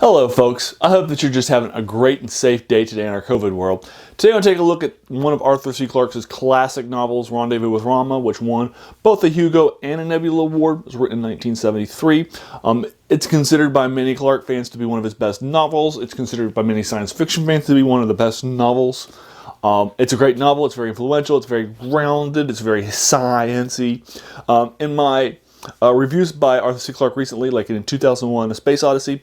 Hello folks, I hope that you're just having a great and safe day today in our COVID world. Today I'll take a look at one of Arthur C Clarke's classic novels, Rendezvous with Rama, which won both a Hugo and a Nebula Award. It was written in 1973. It's considered by many Clarke fans to be one of his best novels. It's considered by many science fiction fans to be one of the best novels. It's a great novel, it's very influential, it's very grounded, it's very science-y. In my reviews by Arthur C Clarke recently, like in 2001, A Space Odyssey,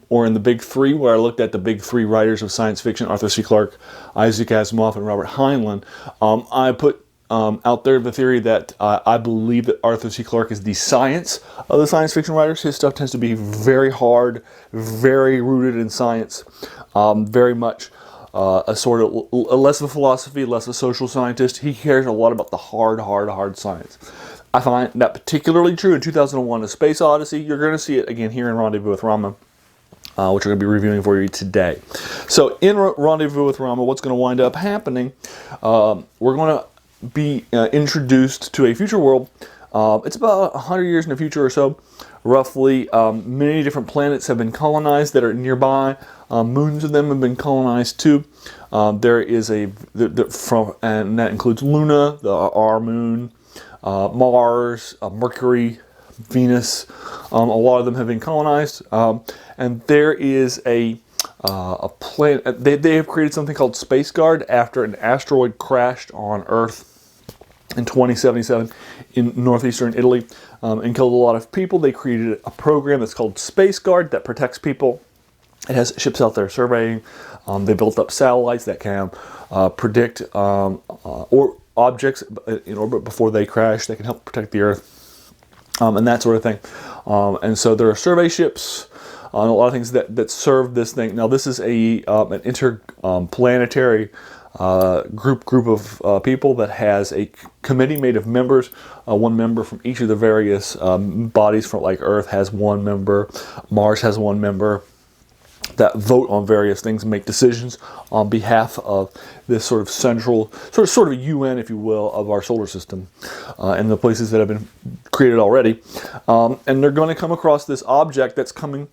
or in the Big Three, where I looked at the big three writers of science fiction, Arthur C Clarke, Isaac Asimov, and Robert Heinlein, I put out there the theory that I believe that Arthur C Clarke is the science of the science fiction writers. His stuff tends to be very hard, very rooted in science, very much a sort of less of a philosophy, less of a social scientist. He cares a lot about the hard science. I find that particularly true in 2001, A Space Odyssey. You're going to see it again here in Rendezvous with Rama, which we're going to be reviewing for you today. So in Rendezvous with Rama, what's going to wind up happening, we're going to be introduced to a future world. It's about 100 years in the future or so, roughly. Many different planets have been colonized that are nearby. Moons of them have been colonized too. There is and that includes Luna, our moon, Mars, Mercury, Venus. A lot of them have been colonized, and there is a planet. They have created something called Space Guard after an asteroid crashed on Earth in 2077 in northeastern Italy and killed a lot of people. They created a program that's called Space Guard that protects people. It has ships out there surveying. They built up satellites that can predict or objects in orbit before they crash. They can help protect the Earth and that sort of thing. And so there are survey ships and a lot of things that serve this thing. Now this is an interplanetary group of people that has a committee made of members. One member from each of the various bodies, from like Earth has one member, Mars has one member, that vote on various things and make decisions on behalf of this sort of central, sort of a UN, if you will, of our solar system and the places that have been created already. And they're going to come across this object that's coming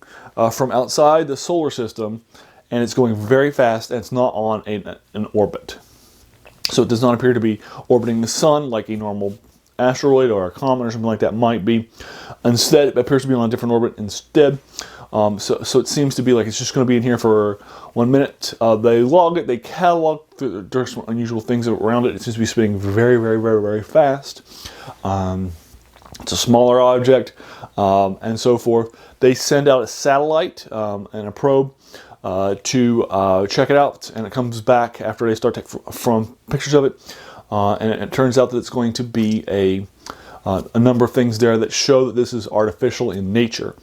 from outside the solar system, and it's going very fast, and it's not on an orbit. So it does not appear to be orbiting the sun like a normal asteroid or a comet or something like that might be. Instead, it appears to be on a different orbit instead. So it seems to be like it's just going to be in here for 1 minute. They log it, they catalog. There's some unusual things around it. It seems to be spinning very fast. It's a smaller object, and so forth. They send out a satellite and a probe to check it out, and it comes back after they start from pictures of it, and it turns out that it's going to be a number of things there that show that this is artificial in nature.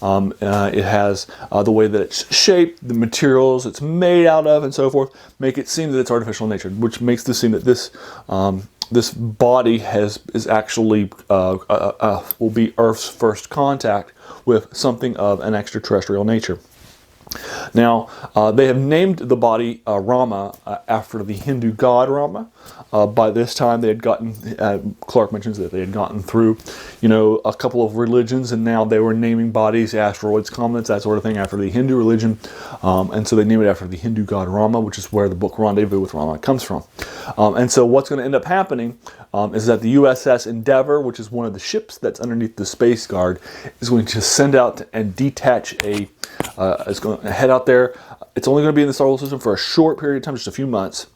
It has the way that it's shaped, the materials it's made out of, and so forth, make it seem that it's artificial in nature, which makes this seem that this body is actually will be Earth's first contact with something of an extraterrestrial nature. Now, they have named the body Rama after the Hindu god Rama. By this time, they had gotten, Clarke mentions that they had gotten through, a couple of religions, and now they were naming bodies, asteroids, comets, that sort of thing, after the Hindu religion. And so they named it after the Hindu god Rama, which is where the book Rendezvous with Rama comes from. And so what's going to end up happening is that the USS Endeavour, which is one of the ships that's underneath the Space Guard, is going to send out and detach it's going to head out there. It's only going to be in the solar system for a short period of time, just a few months.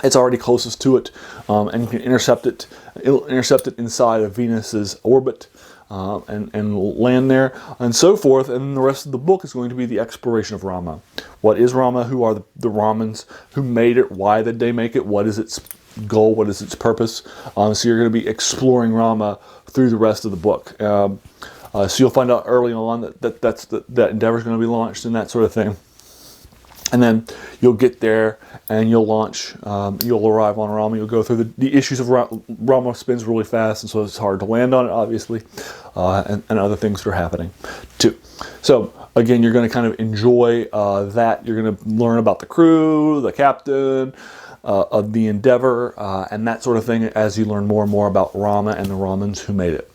It's already closest to it, and you can intercept it. It'll intercept it inside of Venus's orbit and land there, and so forth. And the rest of the book is going to be the exploration of Rama. What is Rama? Who are the Ramans? Who made it? Why did they make it? What is its goal? What is its purpose? So you're going to be exploring Rama through the rest of the book. So you'll find out early on that Endeavour is going to be launched and that sort of thing. And then you'll get there and you'll launch, you'll arrive on Rama, you'll go through the issues of Rama spins really fast, and so it's hard to land on it, obviously, and other things that are happening too. So again, you're going to kind of enjoy that. You're going to learn about the crew, the captain of the Endeavour, and that sort of thing as you learn more and more about Rama and the Ramans who made it.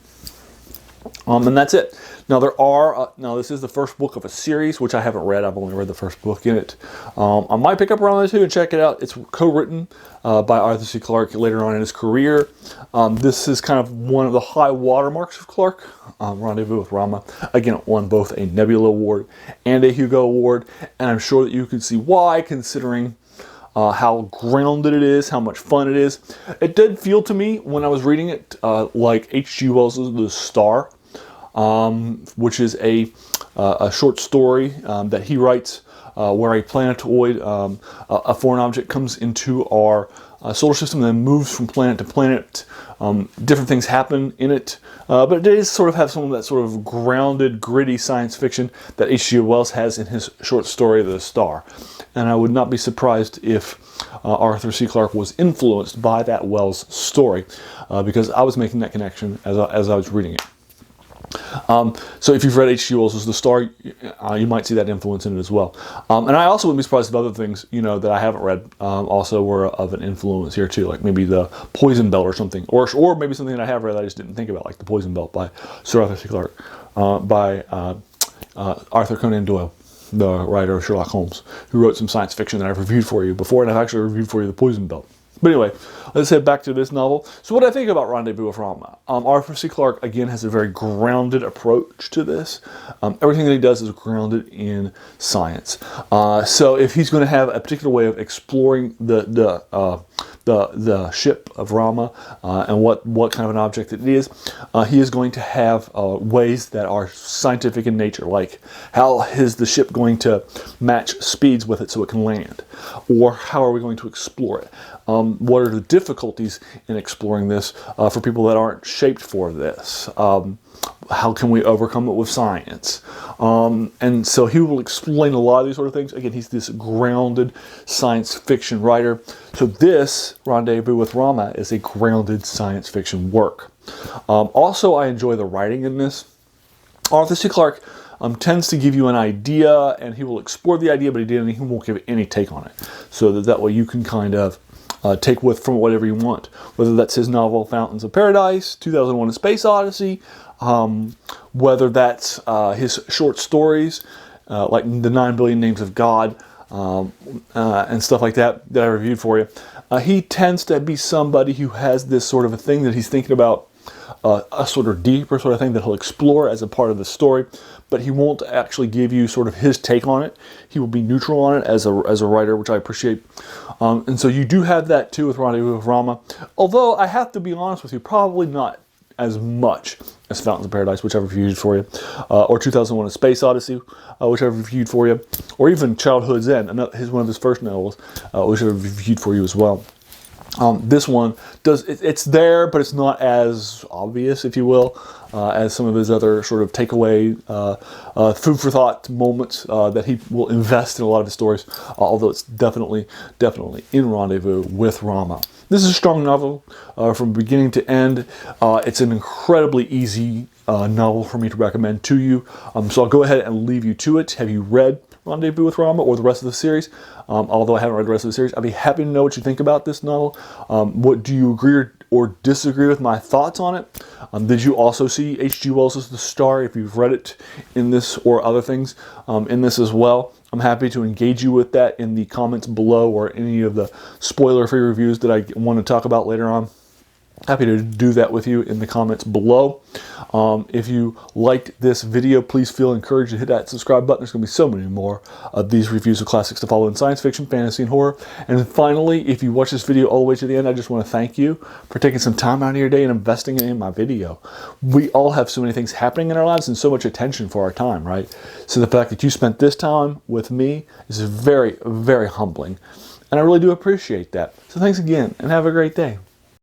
And that's it. Now there are, now this is the first book of a series, which I haven't read. I've only read the first book in it. I might pick up Rama 2 and check it out. It's co-written by Arthur C Clarke later on in his career. This is kind of one of the high watermarks of Clarke, Rendezvous with Rama. Again, it won both a Nebula Award and a Hugo Award, and I'm sure that you can see why, considering how grounded it is, how much fun it is. It did feel to me when I was reading it like H.G. Wells' The Star, which is a short story that he writes where a planetoid, a foreign object comes into our solar system and then moves from planet to planet. Different things happen in it, but it does sort of have some of that sort of grounded, gritty science fiction that H.G. Wells has in his short story, The Star. And I would not be surprised if Arthur C. Clarke was influenced by that Wells story, because I was making that connection as I was reading it. So if you've read H.G. Wells' The Star, you might see that influence in it as well. And I also wouldn't be surprised if other things, that I haven't read also were of an influence here too, like maybe the Poison Belt or something, or maybe something that I have read that I just didn't think about, like the Poison Belt by Sir Arthur C. Clarke, by Arthur Conan Doyle, the writer of Sherlock Holmes, who wrote some science fiction that I've reviewed for you before, and I've actually reviewed for you the Poison Belt. But anyway, let's head back to this novel. So what do I think about Rendezvous with Rama? Arthur C. Clarke, again, has a very grounded approach to this. Everything that he does is grounded in science. So if he's going to have a particular way of exploring the ship of Rama and what kind of an object it is, he is going to have ways that are scientific in nature, like how is the ship going to match speeds with it so it can land, or how are we going to explore it? What are the difficulties in exploring this for people that aren't shaped for this? How can we overcome it with science? And so he will explain a lot of these sort of things. Again, he's this grounded science fiction writer. So this, Rendezvous with Rama, is a grounded science fiction work. Also, I enjoy the writing in this. Arthur C. Clarke tends to give you an idea, and he will explore the idea, but he won't give any take on it. So that way you can kind of take from whatever you want. Whether that's his novel Fountains of Paradise, 2001: A Space Odyssey, whether that's his short stories like The 9 Billion Names of God, and stuff like that I reviewed for you. He tends to be somebody who has this sort of a thing that he's thinking about, a sort of deeper sort of thing that he'll explore as a part of the story, but he won't actually give you sort of his take on it. He will be neutral on it as a writer, which I appreciate. And so you do have that too with Rendezvous with Rama, although I have to be honest with you, probably not as much as Fountains of Paradise, which I've reviewed for you, or 2001: A Space Odyssey, which I've reviewed for you, or even Childhood's End, one of his first novels, which I've reviewed for you as well. This one it's there, but it's not as obvious, if you will, as some of his other sort of takeaway, food for thought moments that he will invest in a lot of his stories, although it's definitely in Rendezvous with Rama. This is a strong novel from beginning to end. It's an incredibly easy novel for me to recommend to you. So I'll go ahead and leave you to it. Have you read Rendezvous with Rama or the rest of the series? Although I haven't read the rest of the series, I'd be happy to know what you think about this novel. What do you agree or disagree with my thoughts on it? Did you also see H.G. Wells' The Star, if you've read it in this or other things in this as well? I'm happy to engage you with that in the comments below, or any of the spoiler-free reviews that I want to talk about later on. Happy to do that with you in the comments below. If you liked this video, please feel encouraged to hit that subscribe button. There's going to be so many more of these reviews of classics to follow in science fiction, fantasy, and horror. And finally, if you watch this video all the way to the end, I just want to thank you for taking some time out of your day and investing in my video. We all have so many things happening in our lives and so much attention for our time, right? So the fact that you spent this time with me is very, very humbling. And I really do appreciate that. So thanks again, and have a great day.